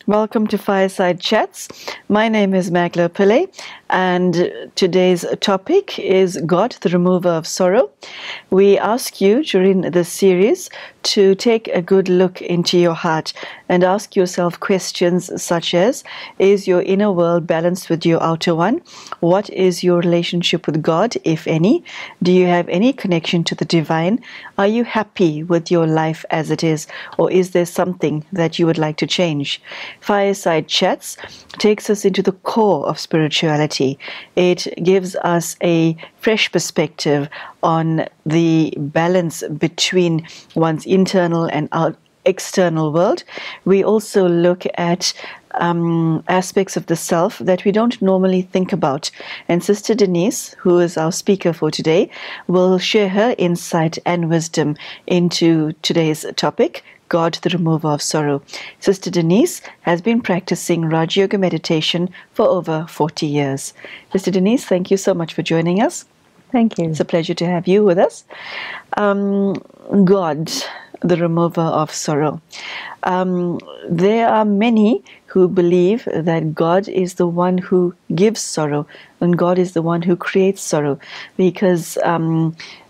Welcome to Fireside Chats. My name is Magela Pillai, and today's topic is God, the remover of sorrow. We ask you during this series to take a good look into your heart and ask yourself questions such as, is your inner world balanced with your outer one? What is your relationship with God, if any? Do you have any connection to the divine? Are you happy with your life as it is, or is there something that you would like to change? Fireside Chats takes us into the core of spirituality. It gives us a fresh perspective on the balance between one's internal and external world. We also look at aspects of the self that we don't normally think about. And Sister Denise, who is our speaker for today, will share her insight and wisdom into today's topic, God, the remover of sorrow. Sister Denise has been practicing Rajyoga Meditation for over 40 years. Sister Denise, thank you so much for joining us. Thank you. It's a pleasure to have you with us. God, the remover of sorrow. There are many who believe that God is the one who gives sorrow and God is the one who creates sorrow, because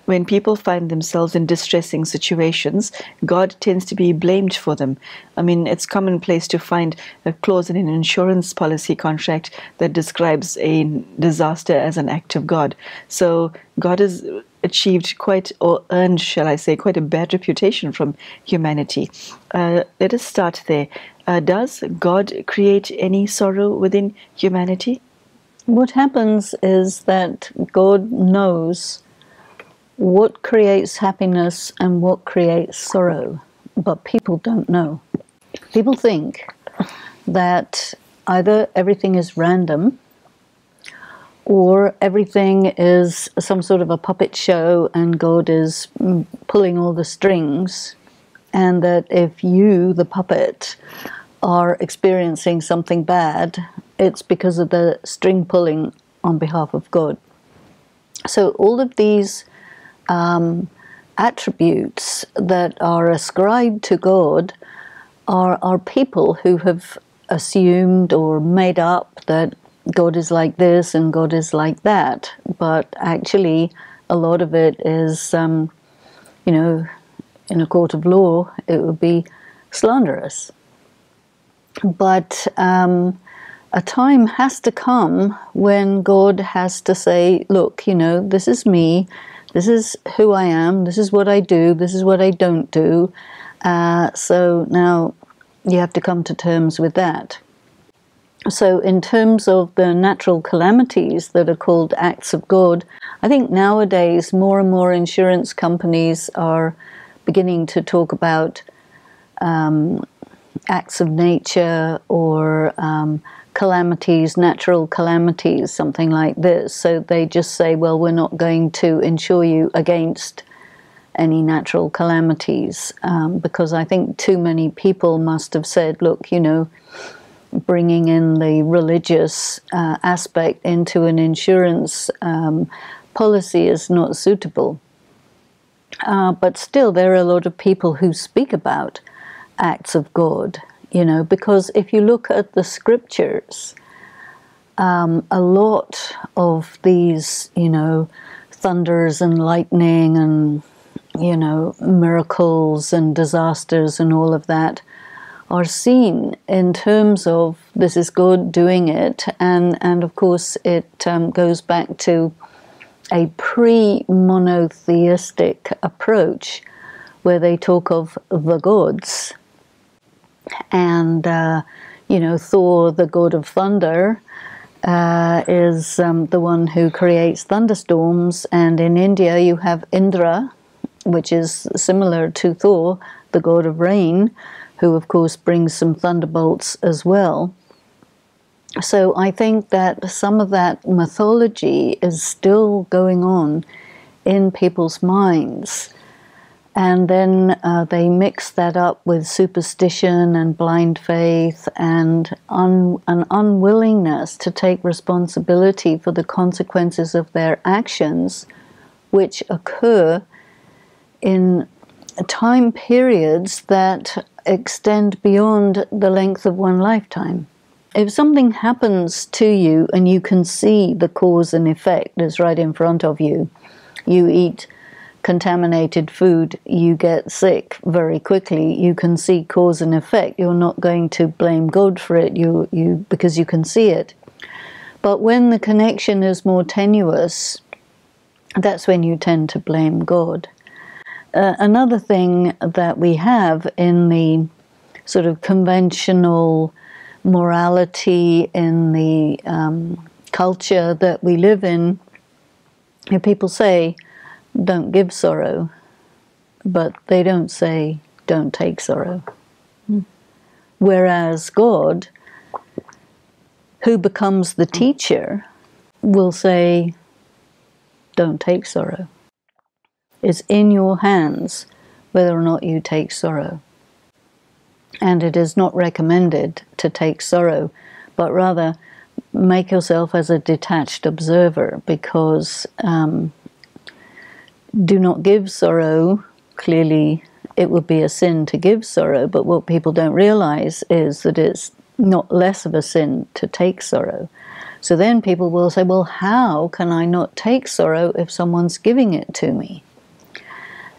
when people find themselves in distressing situations, God tends to be blamed for them. I mean, it's commonplace to find a clause in an insurance policy contract that describes a disaster as an act of God. So God has achieved or earned, shall I say, quite a bad reputation from humanity. Let us start there. Does God create any sorrow within humanity? What happens is that God knows what creates happiness and what creates sorrow, but people don't know. People think that either everything is random or everything is some sort of a puppet show and God is pulling all the strings, and that if you, the puppet, are experiencing something bad, it's because of the string pulling on behalf of God. So all of these attributes that are ascribed to God are people who have assumed or made up that God is like this and God is like that. But actually, a lot of it is, in a court of law, it would be slanderous. But a time has to come when God has to say, look, this is me. This is who I am, this is what I do, this is what I don't do. So now you have to come to terms with that. So in terms of the natural calamities that are called acts of God, I think nowadays more and more insurance companies are beginning to talk about acts of nature or calamities, natural calamities, something like this. So they just say, well, we're not going to insure you against any natural calamities, because I think too many people must have said, look, bringing in the religious aspect into an insurance policy is not suitable. But still, there are a lot of people who speak about acts of God. Because if you look at the scriptures, a lot of these, thunders and lightning and, miracles and disasters and all of that are seen in terms of this is God doing it. And of course, it goes back to a pre-monotheistic approach where they talk of the gods. And, Thor, the god of thunder, is the one who creates thunderstorms. And in India, you have Indra, which is similar to Thor, the god of rain, who, of course, brings some thunderbolts as well. So I think that some of that mythology is still going on in people's minds. And then they mix that up with superstition and blind faith and an unwillingness to take responsibility for the consequences of their actions, which occur in time periods that extend beyond the length of one lifetime. If something happens to you and you can see the cause and effect is right in front of you, you eat contaminated food, you get sick very quickly, you can see cause and effect. You're not going to blame God for it because you can see it. But when the connection is more tenuous, that's when you tend to blame God. Another thing that we have in the sort of conventional morality in the culture that we live in, if people say, don't give sorrow, but they don't say, don't take sorrow. Whereas God, who becomes the teacher, will say, don't take sorrow. It's in your hands whether or not you take sorrow. And it is not recommended to take sorrow, but rather make yourself as a detached observer, because do not give sorrow. Clearly, it would be a sin to give sorrow, but what people don't realize is that it's not less of a sin to take sorrow. So then people will say, well, how can I not take sorrow if someone's giving it to me?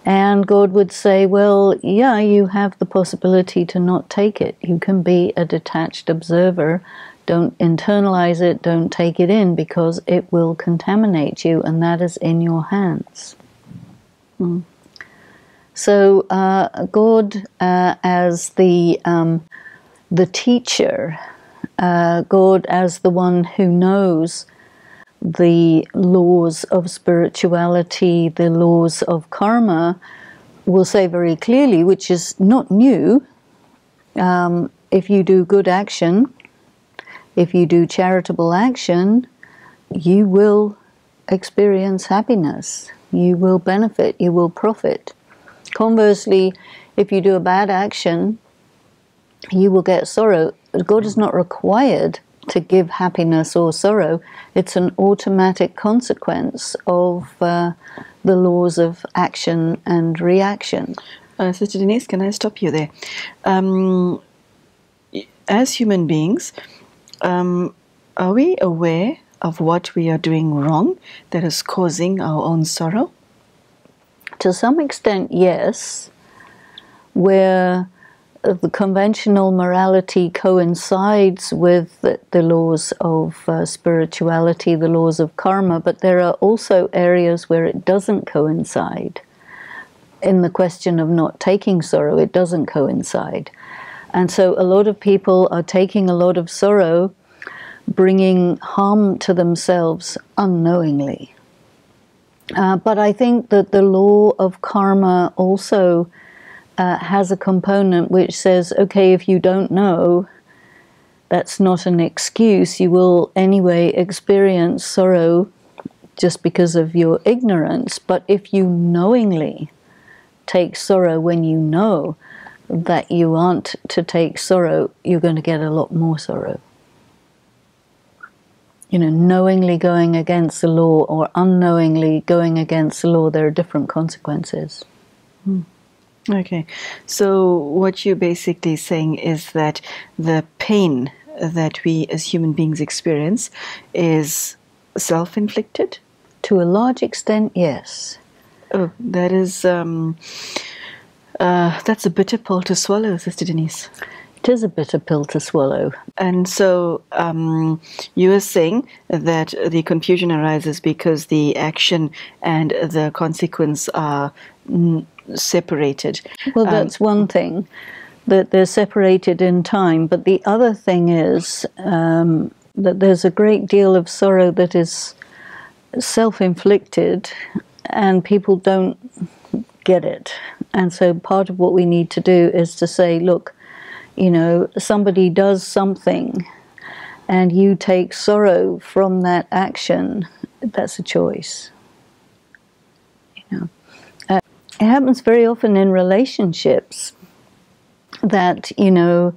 And God would say, well, yeah, you have the possibility to not take it. You can be a detached observer. Don't internalize it, don't take it in, because it will contaminate you, and that is in your hands. So God as the teacher, God as the one who knows the laws of spirituality, the laws of karma, will say very clearly, which is not new, if you do good action, if you do charitable action, you will experience happiness, you will benefit, you will profit. Conversely, if you do a bad action, you will get sorrow. God is not required to give happiness or sorrow. It's an automatic consequence of the laws of action and reaction. Sister Denise, can I stop you there? As human beings, are we aware of what we are doing wrong that is causing our own sorrow? To some extent, yes, where the conventional morality coincides with the laws of spirituality, the laws of karma, but there are also areas where it doesn't coincide. In the question of not taking sorrow, it doesn't coincide. And so a lot of people are taking a lot of sorrow, bringing harm to themselves unknowingly. But I think that the law of karma also has a component which says, okay, if you don't know, that's not an excuse. You will anyway experience sorrow just because of your ignorance. But if you knowingly take sorrow when you know that you aren't to take sorrow, you're going to get a lot more sorrow. You know, knowingly going against the law or unknowingly going against the law, there are different consequences. Okay, so what you're basically saying is that the pain that we as human beings experience is self-inflicted? To a large extent, yes. Oh, that is, that's a bitter pill to swallow, Sister Denise. It is a bitter pill to swallow. And so you are saying that the confusion arises because the action and the consequence are separated. Well, that's one thing, that they're separated in time. But the other thing is that there's a great deal of sorrow that is self-inflicted and people don't get it. And so part of what we need to do is to say, look, you know, somebody does something and you take sorrow from that action, that's a choice. You know, it happens very often in relationships that, you know,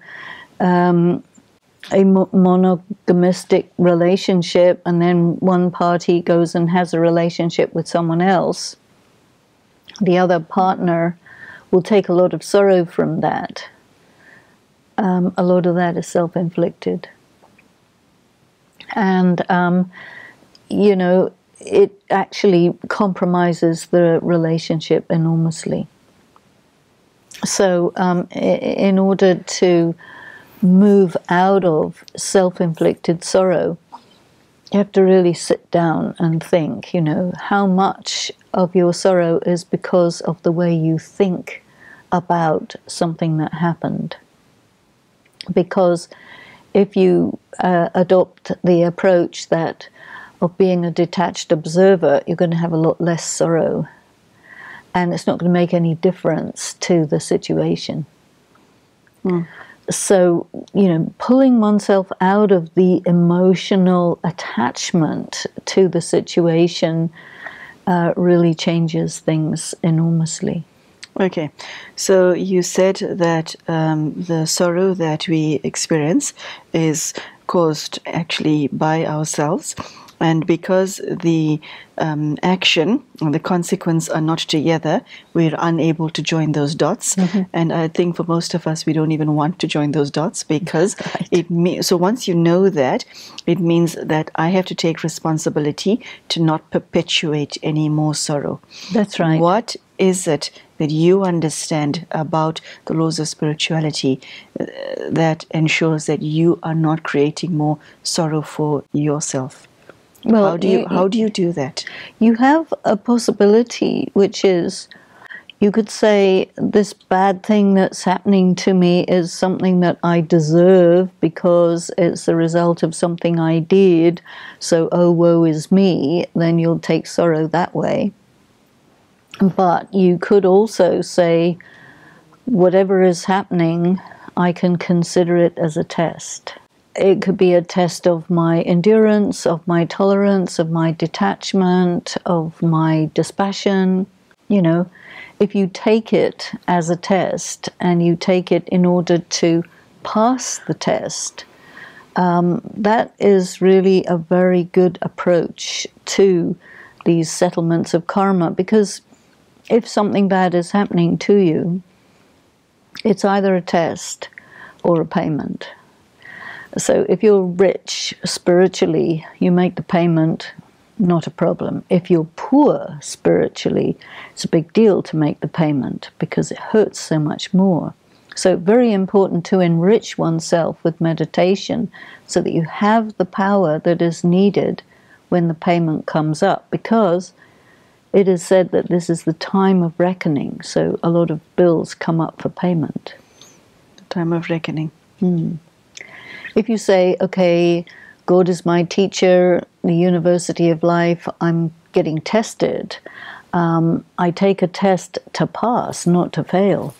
a monogamistic relationship, and then one party goes and has a relationship with someone else. The other partner will take a lot of sorrow from that. a lot of that is self-inflicted. And, you know, it actually compromises the relationship enormously. So in order to move out of self-inflicted sorrow, you have to really sit down and think, you know, how much of your sorrow is because of the way you think about something that happened. Because if you adopt the approach that of being a detached observer, you're going to have a lot less sorrow. And it's not going to make any difference to the situation. So, you know, pulling oneself out of the emotional attachment to the situation really changes things enormously. Okay, so you said that the sorrow that we experience is caused actually by ourselves, and because the action and the consequence are not together, we're unable to join those dots. And I think for most of us, we don't even want to join those dots, because so once you know that, it means that I have to take responsibility to not perpetuate any more sorrow. That's right. What is it that you understand about the laws of spirituality that ensures that you are not creating more sorrow for yourself? Well, how do you do that? You have a possibility, which is, you could say, this bad thing that's happening to me is something that I deserve because it's the result of something I did, so oh, woe is me. Then you'll take sorrow that way. But you could also say, whatever is happening, I can consider it as a test. It could be a test of my endurance, of my tolerance, of my detachment, of my dispassion. You know, if you take it as a test and you take it in order to pass the test, that is really a very good approach to these settlements of karma, because if something bad is happening to you, it's either a test or a payment. So if you're rich spiritually, you make the payment, not a problem. If you're poor spiritually, it's a big deal to make the payment because it hurts so much more. So very important to enrich oneself with meditation so that you have the power that is needed when the payment comes up, because it is said that this is the time of reckoning, so a lot of bills come up for payment. The time of reckoning. If you say, okay, God is my teacher, the university of life, I'm getting tested. I take a test to pass, not to fail.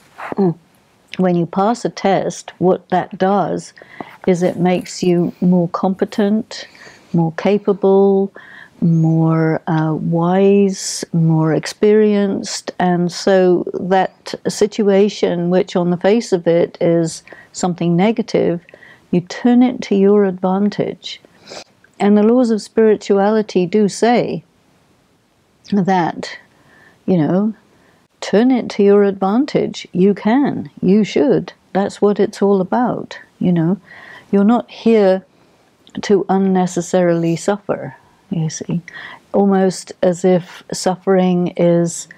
When you pass a test, what that does is it makes you more competent, more capable, more wise, more experienced. And so that situation, which on the face of it is something negative, you turn it to your advantage. And the laws of spirituality do say that, you know, turn it to your advantage. You can, you should. That's what it's all about, you know. You're not here to unnecessarily suffer, you see. Almost as if suffering is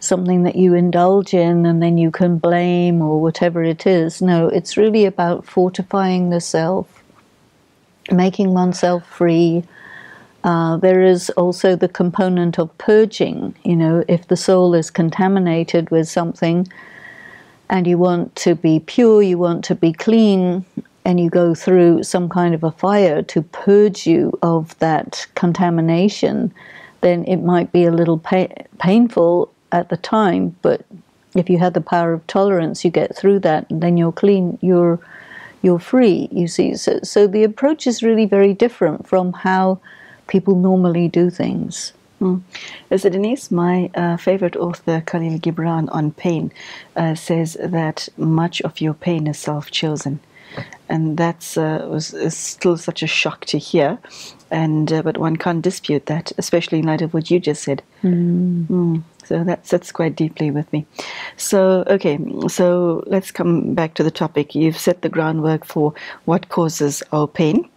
something that you indulge in and then you can blame or whatever it is. No, it's really about fortifying the self, making oneself free. There is also the component of purging. You know, if the soul is contaminated with something and you want to be pure, you want to be clean, and you go through some kind of a fire to purge you of that contamination, then it might be a little painful at the time, but if you have the power of tolerance, you get through that, and then you're clean, you're free, you see. So the approach is really very different from how people normally do things. So Denise, my favorite author, Khalil Gibran, on pain, says that much of your pain is self-chosen. And that's is still such a shock to hear. And but one can't dispute that, especially in light of what you just said. So that sits quite deeply with me. So, okay, so let's come back to the topic. You've set the groundwork for what causes our pain,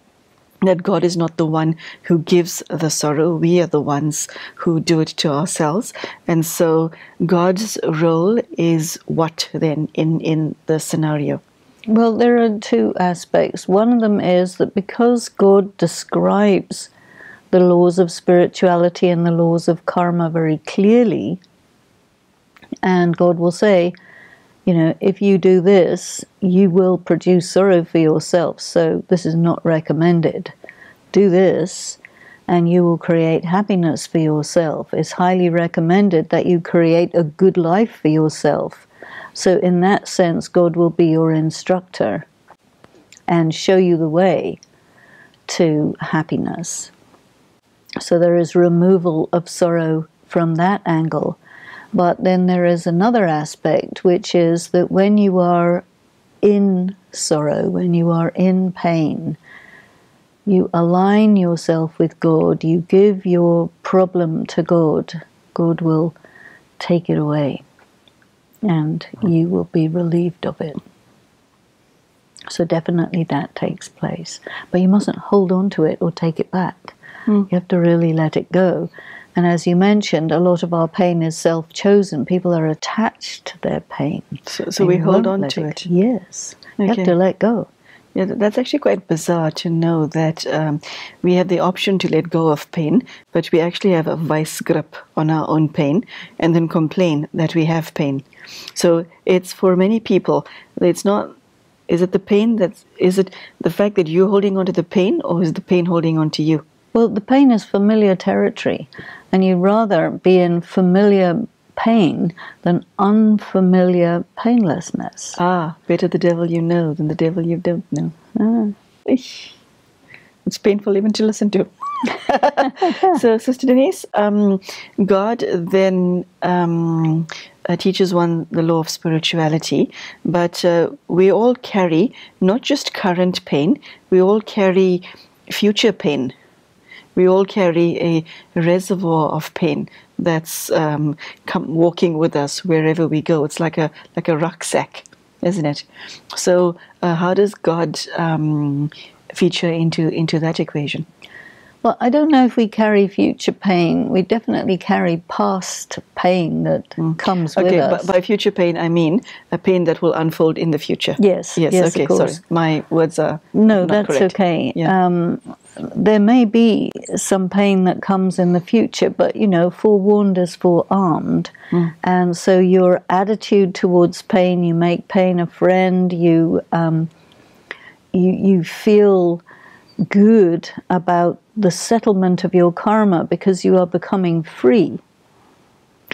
that God is not the one who gives the sorrow. We are the ones who do it to ourselves. And so God's role is what then in the scenario? Well, there are two aspects. One of them is that because God describes the laws of spirituality and the laws of karma very clearly, and God will say, you know, if you do this, you will produce sorrow for yourself, so this is not recommended. Do this, and you will create happiness for yourself. It's highly recommended that you create a good life for yourself. So in that sense, God will be your instructor and show you the way to happiness. So there is removal of sorrow from that angle. But then there is another aspect, which is that when you are in sorrow, when you are in pain, you align yourself with God, you give your problem to God, God will take it away, and you will be relieved of it. So definitely that takes place. But you mustn't hold on to it or take it back. You have to really let it go. And as you mentioned, a lot of our pain is self-chosen. People are attached to their pain. So we hold on to it. Yes. Okay. You have to let go. Yeah, that's actually quite bizarre to know that we have the option to let go of pain, but we actually have a vice grip on our own pain and then complain that we have pain. So it's for many people, it's not, is it the pain is it the fact that you're holding on to the pain, or is the pain holding on to you? Well, the pain is familiar territory, and you'd rather be in familiar pain than unfamiliar painlessness. Better the devil you know than the devil you don't know. It's painful even to listen to. So, Sister Denise, God then teaches one the law of spirituality, but we all carry not just current pain, we all carry future pain. We all carry a reservoir of pain that's walking with us wherever we go. It's like a rucksack, isn't it? So how does God feature into that equation? Well, I don't know if we carry future pain. We definitely carry past pain that comes with us. By future pain, I mean a pain that will unfold in the future. Yes, okay, of course. Sorry. My words are No, not that's correct. okay. Yeah. There may be some pain that comes in the future, but, you know, forewarned is forearmed. And so your attitude towards pain, you make pain a friend, you feel good about the settlement of your karma because you are becoming free,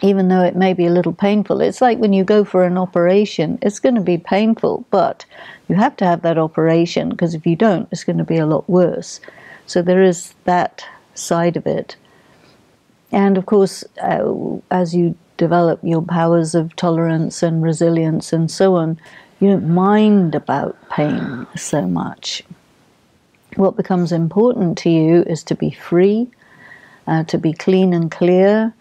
even though it may be a little painful. It's like when you go for an operation, it's going to be painful, but you have to have that operation, because if you don't, it's going to be a lot worse. So there is that side of it. And of course, as you develop your powers of tolerance and resilience and so on, you don't mind about pain so much. What becomes important to you is to be free, to be clean and clear,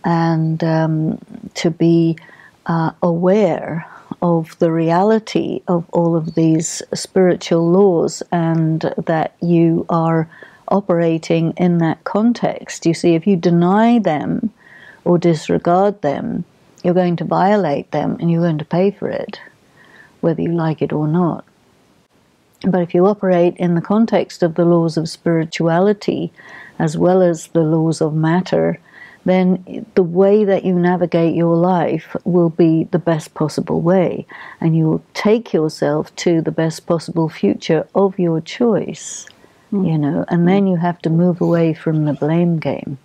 and to be aware of the reality of all of these spiritual laws, and that you are operating in that context. You see, if you deny them or disregard them, you're going to violate them, and you're going to pay for it, whether you like it or not. But if you operate in the context of the laws of spirituality as well as the laws of matter, then the way that you navigate your life will be the best possible way, and you will take yourself to the best possible future of your choice, you know, and then you have to move away from the blame game.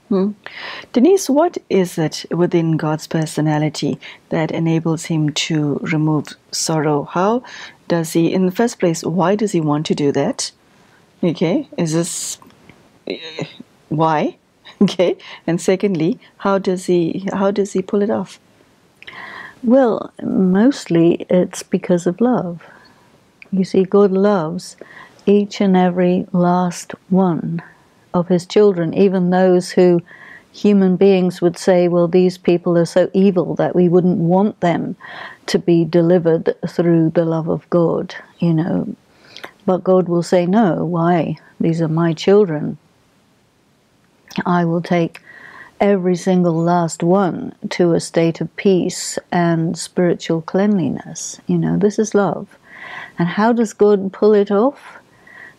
Denise, what is it within God's personality that enables him to remove sorrow? How does he, in the first place, why does he want to do that? Okay, is this why? Okay, and secondly, how does he pull it off? Well, mostly it's because of love. You see, God loves each and every last one of his children, even those who human beings would say, well, these people are so evil that we wouldn't want them to be delivered through the love of God, you know. But God will say, no, why? These are my children. I will take every single last one to a state of peace and spiritual cleanliness. You know, this is love. And how does God pull it off?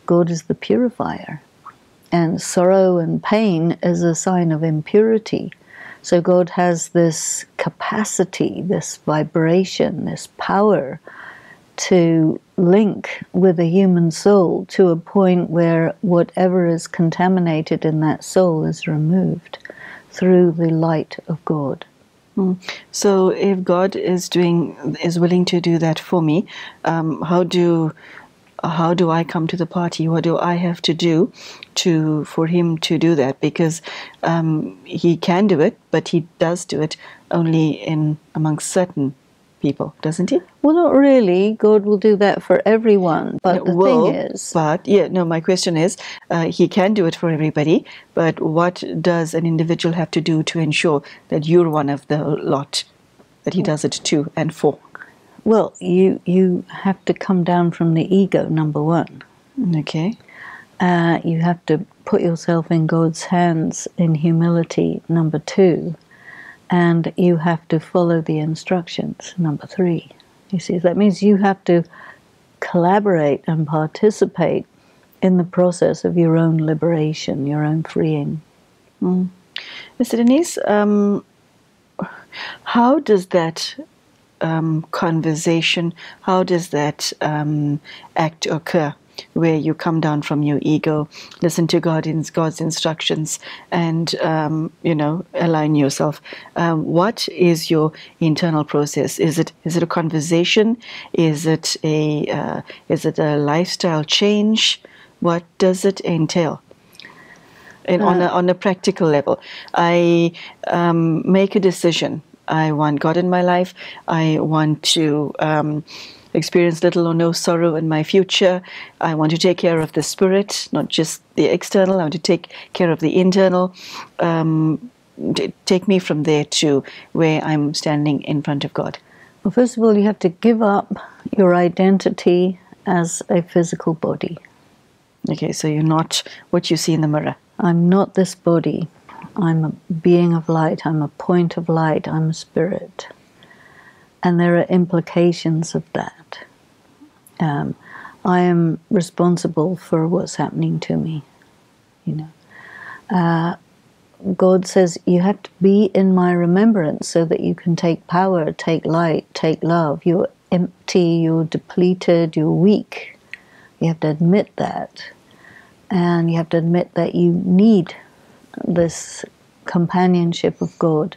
God is the purifier. And sorrow and pain is a sign of impurity. So God has this capacity, this vibration, this power to link with a human soul to a point where whatever is contaminated in that soul is removed through the light of God. So if God is willing to do that for me, how do I come to the party? What do I have to do for him to do that? Because he can do it, but he does do it only amongst certain people, doesn't he? Well, not really. God will do that for everyone. But the thing is... my question is, he can do it for everybody, but what does an individual have to do to ensure that you're one of the lot that he does it to and for? Well, you have to come down from the ego, number one. Okay. You have to put yourself in God's hands in humility, number two. And you have to follow the instructions, number three. You see, that means you have to collaborate and participate in the process of your own liberation, your own freeing. Mr. Denise, how does that conversation, how does that act occur, where you come down from your ego, listen to God's instructions, and align yourself? What is your internal process? Is it a conversation? Is it a lifestyle change? What does it entail? And on a practical level, I make a decision. I want God in my life. I want to experience little or no sorrow in my future. I want to take care of the spirit, not just the external. I want to take care of the internal. Take me from there to where I'm standing in front of God. Well, first of all, you have to give up your identity as a physical body. Okay, so you're not what you see in the mirror. I'm not this body. I'm a being of light. I'm a point of light. I'm a spirit. And there are implications of that. I am responsible for what's happening to me. God says you have to be in my remembrance so that you can take power, take light, take love. You're empty, you're depleted, you're weak. You have to admit that. And you have to admit that you need this companionship of God.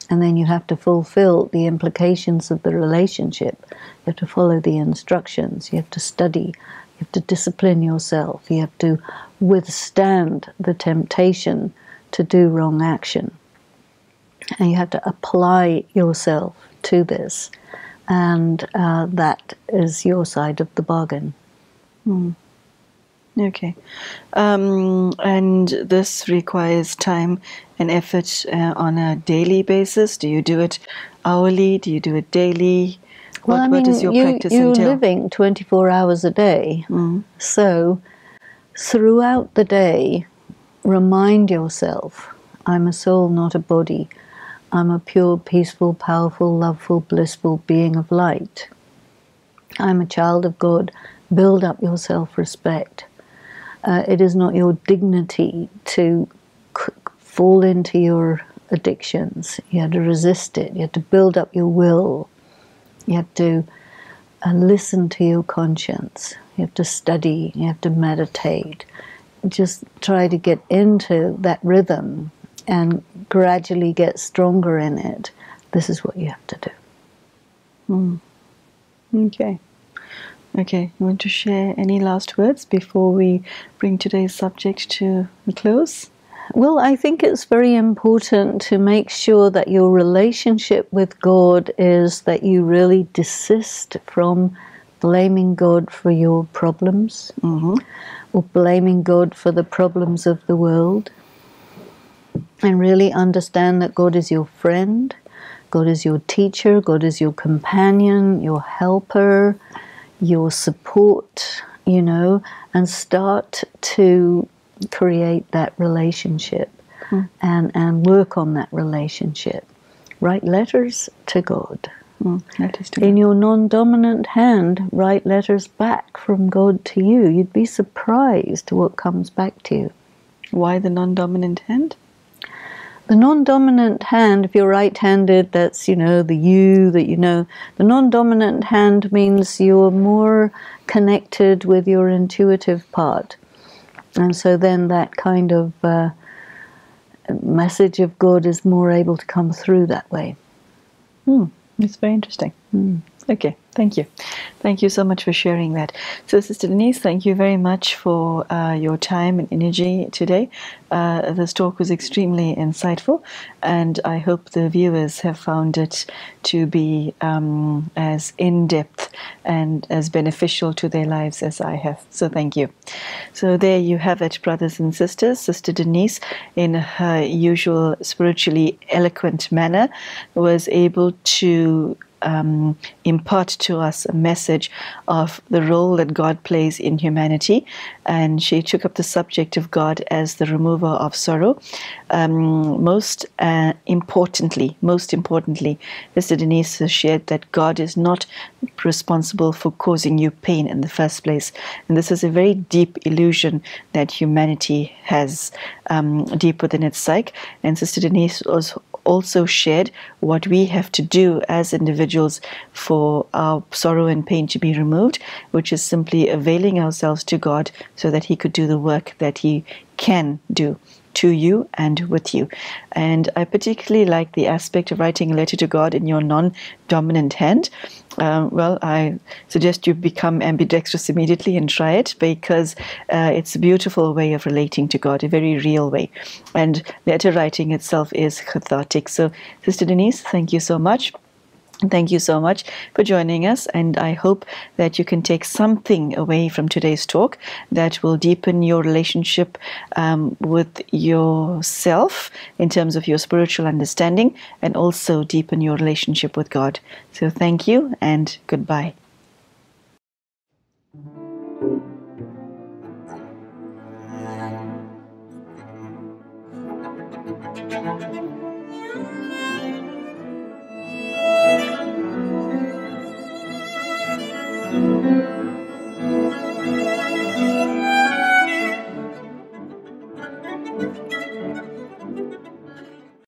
And then you have to fulfill the implications of the relationship. You have to follow the instructions. You have to study. You have to discipline yourself. You have to withstand the temptation to do wrong action. And you have to apply yourself to this. And that is your side of the bargain. Okay. And this requires time and effort on a daily basis. Do you do it hourly? Do you do it daily? What does your practice entail? You're living 24 hours a day. So throughout the day, remind yourself, I'm a soul, not a body. I'm a pure, peaceful, powerful, loveful, blissful being of light. I'm a child of God. Build up your self-respect. It is not your dignity to fall into your addictions. You have to resist it. You have to build up your will. You have to listen to your conscience. You have to study. You have to meditate. Just try to get into that rhythm and gradually get stronger in it. This is what you have to do. Okay. You want to share any last words before we bring today's subject to a close? Well, I think it's very important to make sure that your relationship with God is that you really desist from blaming God for your problems, or blaming God for the problems of the world, and really understand that God is your friend, God is your teacher, God is your companion, your helper, your support, you know, and start to create that relationship and work on that relationship. Write letters to God. In your non-dominant hand, write letters back from God to you. You'd be surprised what comes back to you. Why the non-dominant hand? The non-dominant hand, if you're right-handed, that's, you know, the you that you know. The non-dominant hand means you're more connected with your intuitive part. And so then that kind of message of God is more able to come through that way. It's very interesting. Okay, thank you. Thank you so much for sharing that. So, Sister Denise, thank you very much for your time and energy today. This talk was extremely insightful, and I hope the viewers have found it to be as in-depth and as beneficial to their lives as I have. So thank you. So there you have it, brothers and sisters. Sister Denise, in her usual spiritually eloquent manner, was able to impart to us a message of the role that God plays in humanity, and she took up the subject of God as the remover of sorrow. Most importantly, Sister Denise has shared that God is not responsible for causing you pain in the first place, and this is a very deep illusion that humanity has deep within its psyche. And Sister Denise also shared what we have to do as individuals for our sorrow and pain to be removed, which is simply availing ourselves to God so that He could do the work that He can do to you and with you. And I particularly like the aspect of writing a letter to God in your non-dominant hand. Well, I suggest you become ambidextrous immediately and try it, because it's a beautiful way of relating to God, a very real way. And letter writing itself is cathartic. So, Sister Denise, thank you so much. Thank you so much for joining us, and I hope that you can take something away from today's talk that will deepen your relationship with yourself in terms of your spiritual understanding, and also deepen your relationship with God. So thank you and goodbye.